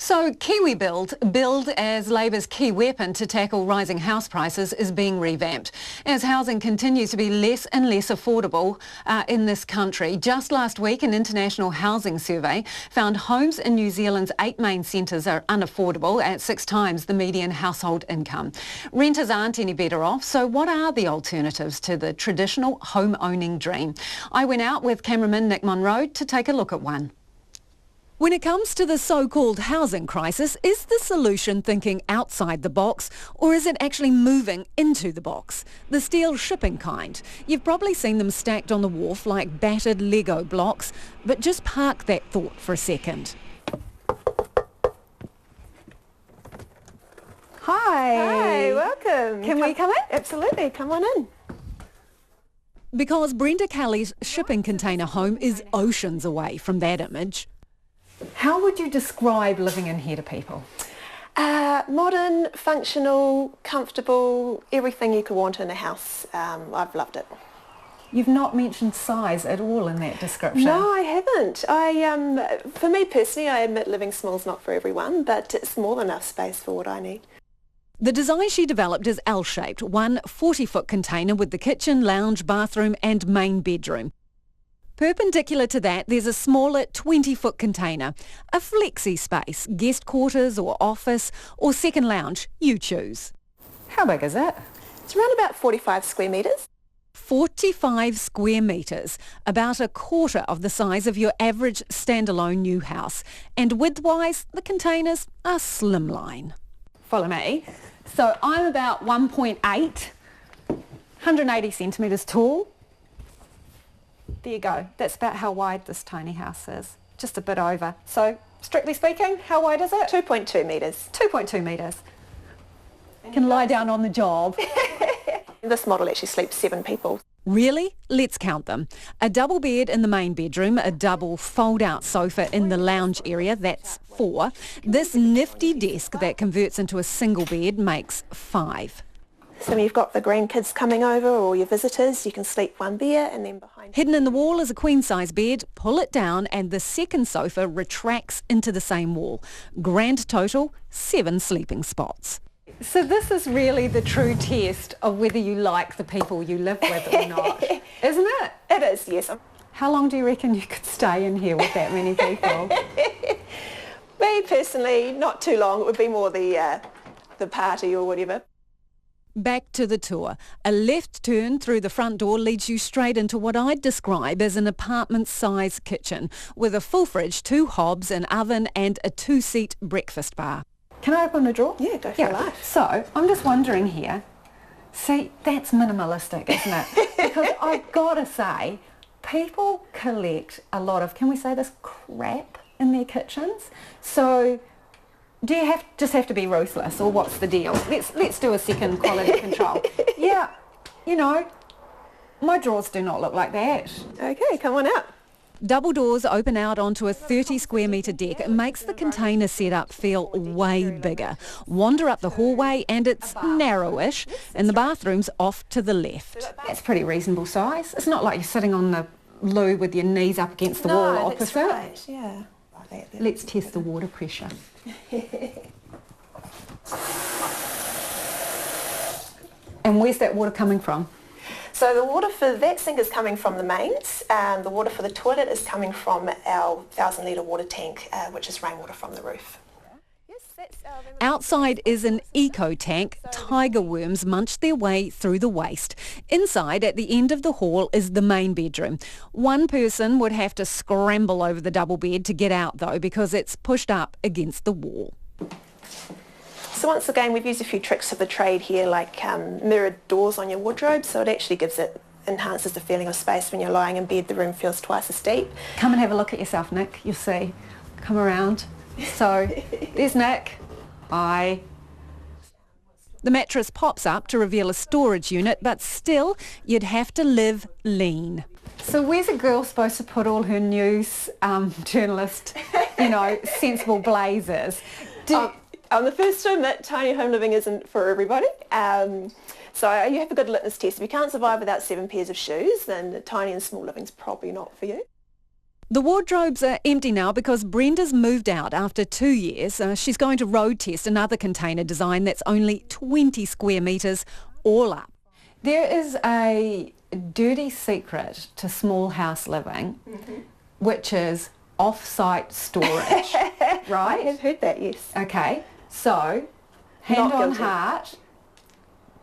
So Kiwi Build as Labor's key weapon to tackle rising house prices is being revamped as housing continues to be less and less affordable in this country. Just last week, an international housing survey found homes in New Zealand's 8 main centres are unaffordable at 6 times the median household income. Renters aren't any better off, so what are the alternatives to the traditional home-owning dream? I went out with cameraman Nick Monro to take a look at one. When it comes to the so-called housing crisis, is the solution thinking outside the box or is it actually moving into the box? The steel shipping kind. You've probably seen them stacked on the wharf like battered Lego blocks, but just park that thought for a second. Hi. Hi, welcome. Can we come in? Absolutely, come on in. Because Brenda Kelly's shipping container home is oceans away from that image. How would you describe living in here to people? Modern, functional, comfortable, everything you could want in a house. I've loved it. You've not mentioned size at all in that description. No, I haven't. For me personally, I admit living small is not for everyone, but it's more than enough space for what I need. The design she developed is L-shaped, one 40-foot container with the kitchen, lounge, bathroom and main bedroom. Perpendicular to that, there's a smaller 20-foot container, a flexi space, guest quarters or office or second lounge, you choose. How big is it? It's around about 45 square metres. 45 square metres, about a quarter of the size of your average standalone new house. And width-wise, the containers are slimline. Follow me. So I'm about 1.8, 180 centimetres tall. There you go. That's about how wide this tiny house is. Just a bit over. So, strictly speaking, how wide is it? 2.2 metres. 2.2 metres. You can lie down on the job. This model actually sleeps 7 people. Really? Let's count them. A double bed in the main bedroom, a double fold-out sofa in the lounge area, that's 4. This nifty desk that converts into a single bed makes 5. So when you've got the grandkids coming over or your visitors, you can sleep one there and then behind. Hidden in the wall is a queen-size bed. Pull it down and the second sofa retracts into the same wall. Grand total, 7 sleeping spots. So this is really the true test of whether you like the people you live with or not, isn't it? It is, yes. How long do you reckon you could stay in here with that many people? Me personally, not too long. It would be more the party or whatever. Back to the tour. A left turn through the front door leads you straight into what I'd describe as an apartment-size kitchen with a full fridge, 2 hobs, an oven and a 2-seat breakfast bar. Can I open the drawer? Yeah, go for life. So, I'm just wondering here, see, that's minimalistic, isn't it? Because I've got to say, people collect a lot of, can we say this, crap in their kitchens. So, do you just have to be ruthless, or what's the deal? Let's do a second quality control. Yeah, you know, my drawers do not look like that. Okay, come on out. Double doors open out onto a 30 square metre deck. It makes the container setup feel way bigger. Wander up the hallway and it's narrowish, and the bathroom's off to the left. That's pretty reasonable size. It's not like you're sitting on the loo with your knees up against the wall opposite. That's right, yeah. Let's test the water pressure. And where's that water coming from? So the water for that sink is coming from the mains. The water for the toilet is coming from our 1,000-litre water tank, which is rainwater from the roof. Outside is an eco-tank. Tiger worms munch their way through the waste. Inside, at the end of the hall, is the main bedroom. One person would have to scramble over the double bed to get out, though, because it's pushed up against the wall. So once again, we've used a few tricks of the trade here, like mirrored doors on your wardrobe, so it actually enhances the feeling of space when you're lying in bed. The room feels twice as deep. Come and have a look at yourself, Nick. You'll see. Come around. So, there's Nick. Hi. The mattress pops up to reveal a storage unit, but still, you'd have to live lean. So where's a girl supposed to put all her news journalist, sensible blazers? I'm the first to admit tiny home living isn't for everybody. So you have a good litmus test. If you can't survive without 7 pairs of shoes, then tiny and small living's probably not for you. The wardrobes are empty now because Brenda's moved out after 2 years. She's going to road test another container design that's only 20 square metres all up. There is a dirty secret to small house living, which is off-site storage, right? I have heard that, yes. Okay, so hand on heart,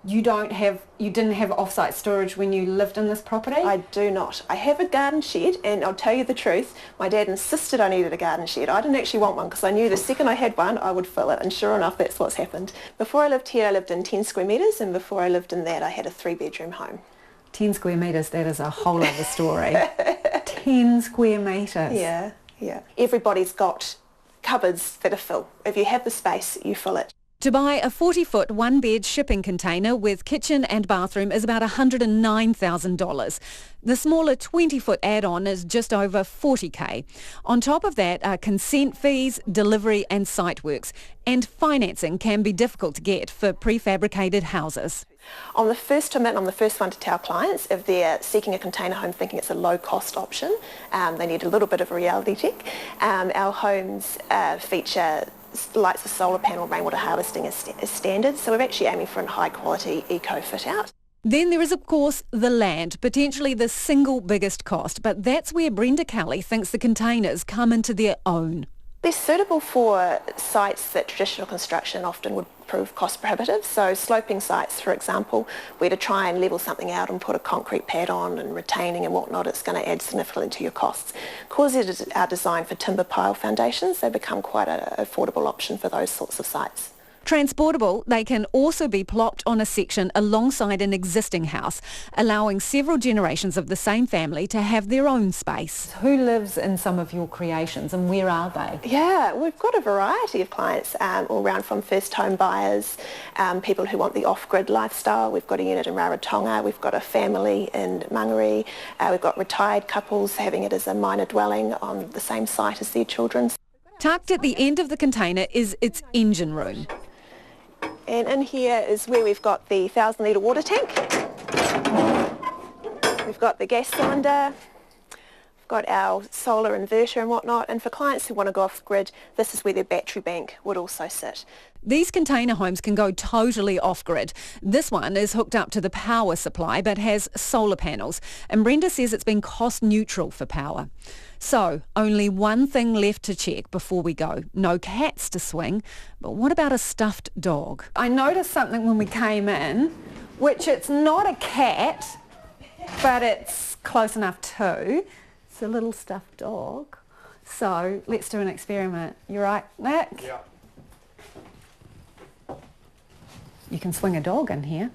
you didn't have off-site storage when you lived in this property? I do not. I have a garden shed, and I'll tell you the truth, my dad insisted I needed a garden shed. I didn't actually want one because I knew the second I had one I would fill it, and sure enough that's what's happened. Before I lived here I lived in 10 square metres, and before I lived in that I had a 3-bedroom home. 10 square metres, that is a whole other story. 10 square metres. Yeah, yeah. Everybody's got cupboards that are full. If you have the space, you fill it. To buy a 40-foot 1-bed shipping container with kitchen and bathroom is about $109,000. The smaller 20-foot add-on is just over $40,000. On top of that are consent fees, delivery and site works. And financing can be difficult to get for prefabricated houses. I'm the first to admit, I'm the first one to tell clients if they're seeking a container home thinking it's a low-cost option, they need a little bit of a reality check. Our homes feature lights with solar panel rainwater harvesting as standard, so we're actually aiming for a high-quality eco fit-out. Then there is, of course, the land, potentially the single biggest cost, but that's where Brenda Kelly thinks the containers come into their own. They're suitable for sites that traditional construction often would prove cost prohibitive. So sloping sites, for example, where to try and level something out and put a concrete pad on and retaining and whatnot, it's going to add significantly to your costs. Because it are designed for timber pile foundations, they become quite an affordable option for those sorts of sites. Transportable, they can also be plopped on a section alongside an existing house, allowing several generations of the same family to have their own space. Who lives in some of your creations and where are they? Yeah, we've got a variety of clients all around, from first home buyers, people who want the off-grid lifestyle. We've got a unit in Rarotonga, we've got a family in Mangere, we've got retired couples having it as a minor dwelling on the same site as their children. Tucked at the end of the container is its engine room. And in here is where we've got the 1,000-litre water tank. We've got the gas cylinder. We've got our solar inverter and whatnot. And for clients who want to go off grid, this is where their battery bank would also sit. These container homes can go totally off-grid. This one is hooked up to the power supply but has solar panels. And Brenda says it's been cost neutral for power. So, only one thing left to check before we go. No cats to swing, but what about a stuffed dog? I noticed something when we came in, which it's not a cat, but it's close enough to. It's a little stuffed dog. So, let's do an experiment. You right, Nick? Yeah. You can swing a dog in here.